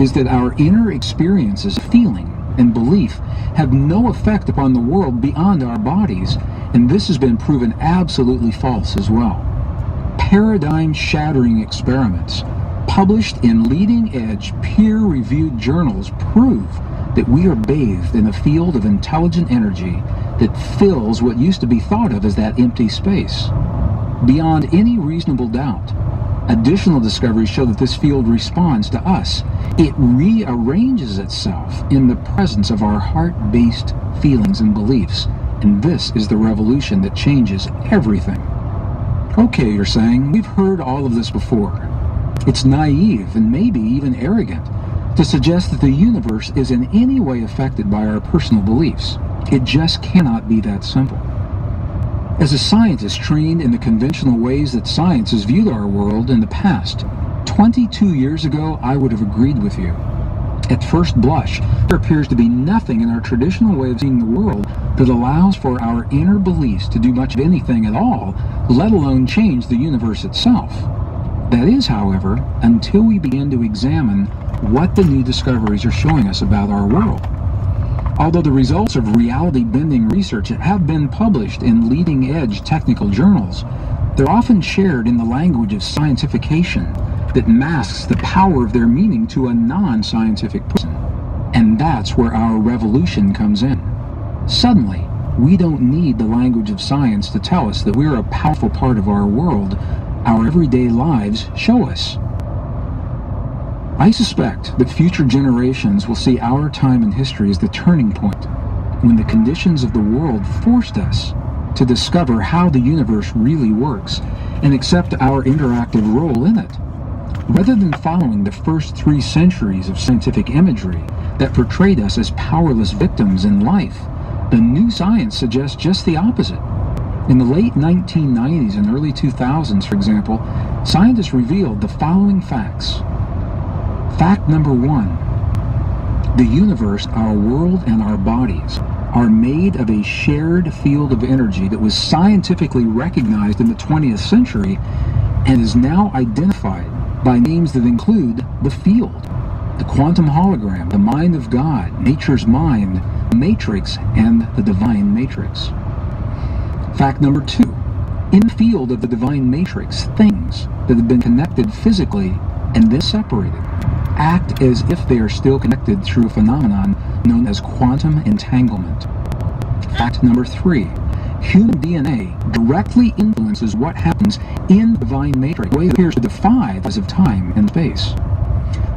is that our inner experiences, feeling, and belief have no effect upon the world beyond our bodies, and this has been proven absolutely false as well. Paradigm-shattering experiments published in leading-edge, peer-reviewed journals prove that we are bathed in a field of intelligent energy that fills what used to be thought of as that empty space. Beyond any reasonable doubt, additional discoveries show that this field responds to us. It rearranges itself in the presence of our heart-based feelings and beliefs, and this is the revolution that changes everything. Okay, you're saying, we've heard all of this before. It's naive and maybe even arrogant to suggest that the universe is in any way affected by our personal beliefs. It just cannot be that simple. As a scientist trained in the conventional ways that science has viewed our world in the past, 22 years ago I would have agreed with you. At first blush, there appears to be nothing in our traditional way of seeing the world that allows for our inner beliefs to do much of anything at all, let alone change the universe itself. That is, however, until we begin to examine what the new discoveries are showing us about our world. Although the results of reality-bending research have been published in leading-edge technical journals, they're often shared in the language of scientification that masks the power of their meaning to a non-scientific person. And that's where our revolution comes in. Suddenly, we don't need the language of science to tell us that we're a powerful part of our world. Our everyday lives show us. I suspect that future generations will see our time in history as the turning point, when the conditions of the world forced us to discover how the universe really works and accept our interactive role in it. Rather than following the first 3 centuries of scientific imagery that portrayed us as powerless victims in life, the new science suggests just the opposite. In the late 1990s and early 2000s, for example, scientists revealed the following facts. Fact number 1. The universe, our world, and our bodies are made of a shared field of energy that was scientifically recognized in the 20th century and is now identified by names that include the field, the quantum hologram, the mind of God, nature's mind, the matrix, and the divine matrix. Fact number 2. In the field of the divine matrix, things that have been connected physically and then separated act as if they are still connected through a phenomenon known as quantum entanglement. Fact number 3. Human DNA directly influences what happens in the divine matrix, a way that appears to defy the laws of time and space.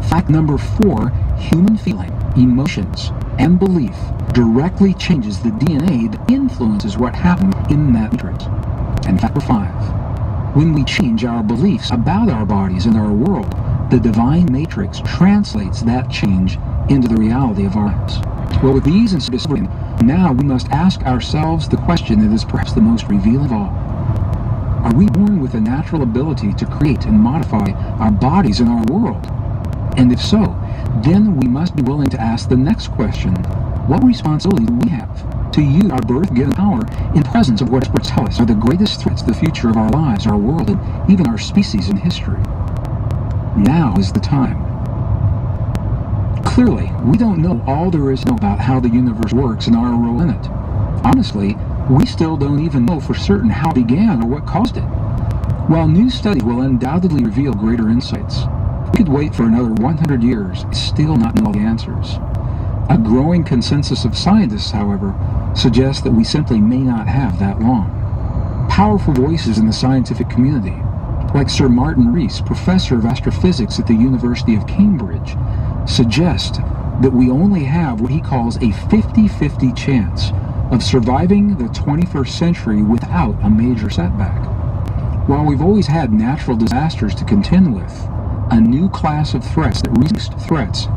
Fact number 4. Human feeling, emotions, and belief directly changes the DNA that influences what happens in that matrix. And fact number 5. When we change our beliefs about our bodies and our world, the divine matrix translates that change into the reality of our lives. Well, with these and specific, now we must ask ourselves the question that is perhaps the most revealing of all. Are we born with a natural ability to create and modify our bodies and our world? And if so, then we must be willing to ask the next question. What responsibility do we have to use our birth-given power in presence of what experts tell us are the greatest threats to the future of our lives, our world, and even our species in history? Now is the time. Clearly, we don't know all there is to know about how the universe works and our role in it. Honestly, we still don't even know for certain how it began or what caused it. While new studies will undoubtedly reveal greater insights, we could wait for another 100 years and still not know the answers. A growing consensus of scientists, however, suggests that we simply may not have that long. Powerful voices in the scientific community, like Sir Martin Rees, professor of astrophysics at the University of Cambridge, suggest that we only have what he calls a 50-50 chance of surviving the 21st century without a major setback. While we've always had natural disasters to contend with, a new class of threats that resist threats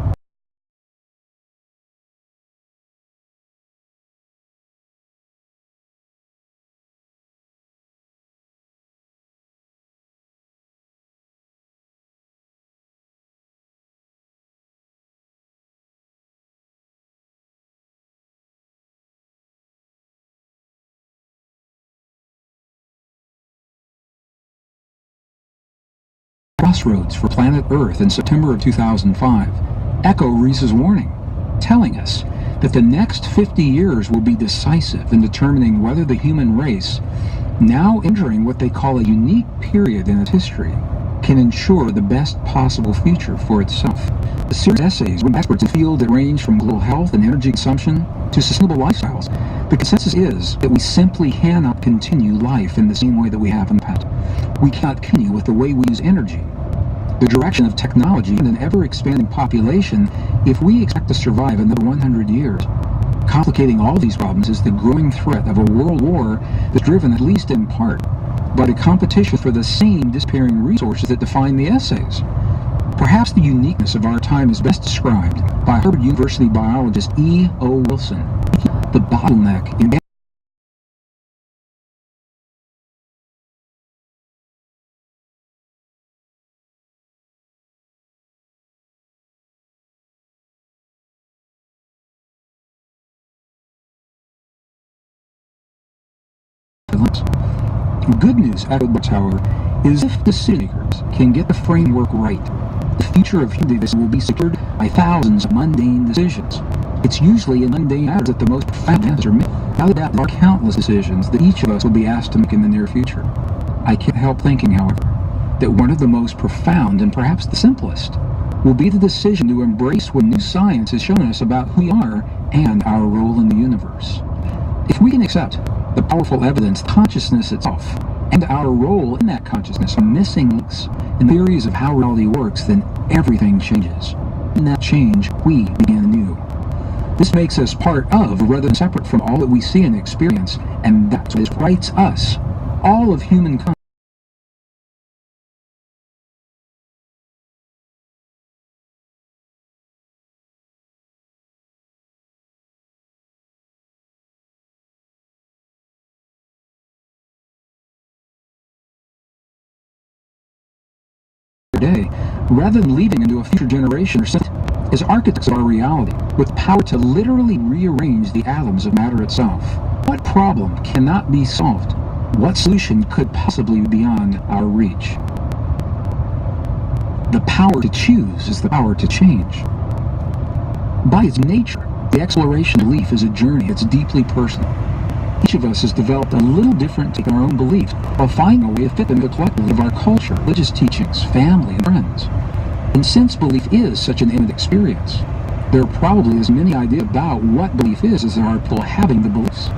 crossroads for planet Earth in September of 2005, echo Reese's warning, telling us that the next 50 years will be decisive in determining whether the human race, now entering what they call a unique period in its history, can ensure the best possible future for itself. The series of essays from experts in fields that range from global health and energy consumption to sustainable lifestyles. The consensus is that we simply cannot continue life in the same way that we have in the past. We cannot continue with the way we use energy, the direction of technology, and an ever-expanding population if we expect to survive another 100 years. Complicating all these problems is the growing threat of a world war that's driven, at least in part, by the competition for the same disappearing resources that define the essays. Perhaps the uniqueness of our time is best described by Harvard University biologist E. O. Wilson. The bottleneck in good news, however, is if decision makers can get the framework right, the future of humanity will be secured by thousands of mundane decisions. It's usually in mundane matters that the most profound answers are made. Now that there are countless decisions that each of us will be asked to make in the near future. I can't help thinking, however, that one of the most profound and perhaps the simplest will be the decision to embrace what new science has shown us about who we are and our role in the universe. If we can accept the powerful evidence, consciousness itself, and our role in that consciousness are missing links in theories of how reality works, then everything changes. In that change, we begin anew. This makes us part of, rather than separate from, all that we see and experience, and that's what rights us, all of humankind. Today, rather than leading into a future generation or something, as architects of our reality, with power to literally rearrange the atoms of matter itself. What problem cannot be solved? What solution could possibly be beyond our reach? The power to choose is the power to change. By its nature, the exploration belief is a journey that's deeply personal. Each of us has developed a little different take on our own beliefs while finding a way to fit them into the collective of our culture, religious teachings, family, and friends. And since belief is such an intimate experience, there are probably as many ideas about what belief is as there are people having the beliefs.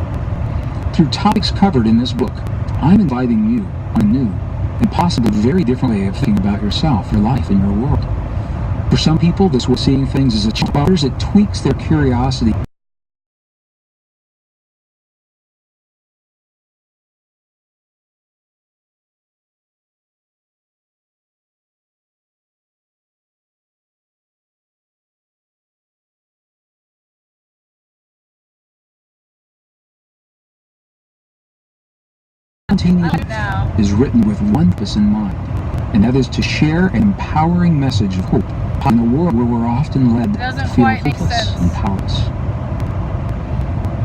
Through topics covered in this book, I'm inviting you on a new and possibly very different way of thinking about yourself, your life, and your world. For some people, this way of seeing things is a challenge. For others, it tweaks their curiosity. Is written with one purpose in mind, and that is to share an empowering message of hope in a world where we're often led to feel hopeless and powerless.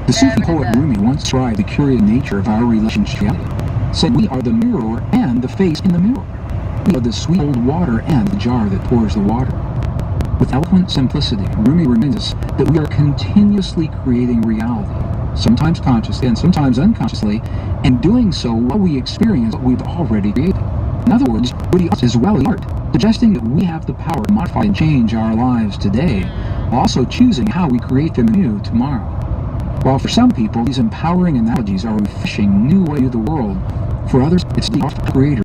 The Sufi poet Rumi once described the curious nature of our relationship, said we are the mirror and the face in the mirror. We are the sweet old water and the jar that pours the water. With eloquent simplicity, Rumi reminds us that we are continuously creating reality, sometimes consciously and sometimes unconsciously, and doing so while we experience what we've already created. In other words, beauty is well as art, suggesting that we have the power to modify and change our lives today, while also choosing how we create them anew tomorrow. While for some people, these empowering analogies are a refreshing new way to the world, for others, it's the art of the creator